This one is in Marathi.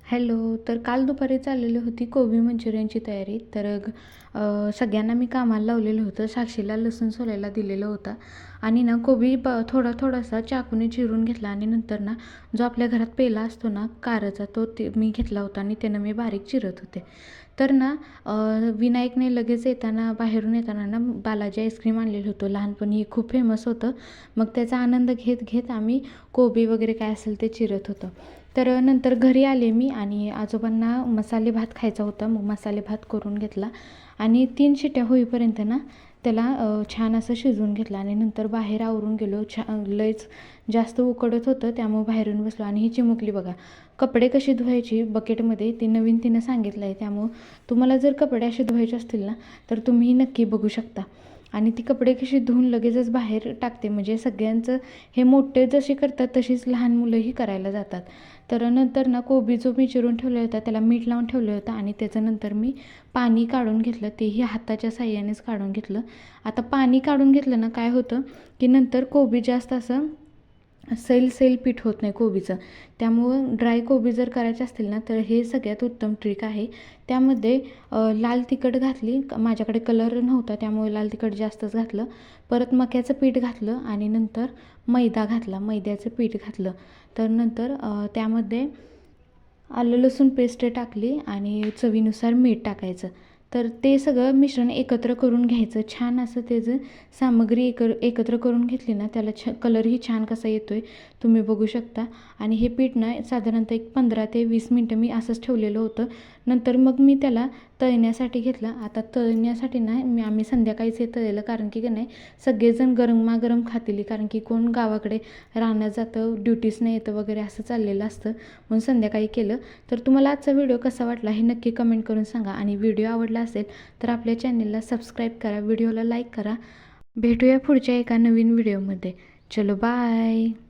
हॅलो. तर काल दुपारी चाललेली होती कोबी मंचुरियनची तयारी. तर सगळ्यांना मी कामाला लावलेलं होतं. साक्षीला लसूण सोलायला दिलेलं होतं आणि ना कोबी थोडासा चाकूने चिरून घेतला आणि नंतर ना जो आपल्या घरात पेला असतो ना कारचा ते मी घेतला होता आणि त्यानं मी बारीक चिरत होते. तर ना विनायकने लगेच बाहेरून येताना ना बालाजी आईस्क्रीम आणलेलं होतं. लहानपणी हे खूप फेमस होतं. मग त्याचा आनंद घेत घेत आम्ही कोबी वगैरे काय असेल ते चिरत होतो. तर नंतर घरी आले मी आणि आजोबांना मसाले भात खायचा होता. मग मसाले भात करून घेतला आणि 3 शिट्ट्या होईपर्यंत ना त्याला छान असं शिजवून घेतलं आणि नंतर बाहेर आवरून गेलो. लयच जास्त उकडत होतं त्यामुळे बाहेरून बसलो आणि ही चिमुकली बघा कपडे कशी धुवायची बकेटमध्ये ते नवीन तिनं सांगितलं आहे. त्यामुळं तुम्हाला जर कपडे असे धुवायचे असतील ना तर तुम्ही नक्की बघू शकता. आणि ती कपडे कशी धुवून लगेचच बाहेर टाकते. म्हणजे सगळ्यांचं हे मोठे जसे करतात तशीच लहान मुलंही करायला जातात. तर नंतर ना कोबी जो मी चिरून ठेवला होता त्याला मीठ लावून ठेवलं होतं आणि त्याच्यानंतर मी पाणी काढून घेतलं. तेही हाताच्या साहाय्यानेच काढून घेतलं. आता पाणी काढून घेतलं ना काय होतं की नंतर कोबी जास्त असं सैल पीठ होत नाही कोबीचं. त्यामुळं ड्राय कोबी जर करायचे असतील ना तर हे सगळ्यात उत्तम ट्रिक आहे. त्यामध्ये लाल तिखट घातली. माझ्याकडे कलर नव्हता त्यामुळे लाल तिखट जास्तच घातलं. परत मक्याचं पीठ घातलं आणि नंतर मैदा घातला. मैद्याचं पीठ घातलं. तर नंतर त्यामध्ये आलं लसूण पेस्ट टाकली आणि चवीनुसार मीठ टाकायचं. तर ते सगळं मिश्रण एकत्र करून घ्यायचं. छान असं त्याचं सामग्री एकत्र करून घेतली ना त्याला कलरही छान कसा येतो आहे तुम्ही बघू शकता. आणि हे पीठ ना साधारणतः एक 15 ते 20 मिनटं मी असंच ठेवलेलं होतं. नंतर मग मी त्याला तळण्यासाठी घेतलं. आता तळण्यासाठी ना आम्ही संध्याकाळीच हे तळलेलं कारण की नाही सगळेजण गरमागरम खातील. कारण की कोण गावाकडे राहण्यात जातं ड्युटीसने येतं वगैरे असं चाललेलं असतं म्हणून संध्याकाळी केलं. तर तुम्हाला आजचा व्हिडिओ कसा वाटला हे नक्की कमेंट करून सांगा आणि व्हिडिओ आवडला असेल तर आपल्या चॅनलला सबस्क्राईब करा, व्हिडिओला लाईक करा. भेटूया पुढच्या एका नवीन व्हिडिओमध्ये. चलो बाय.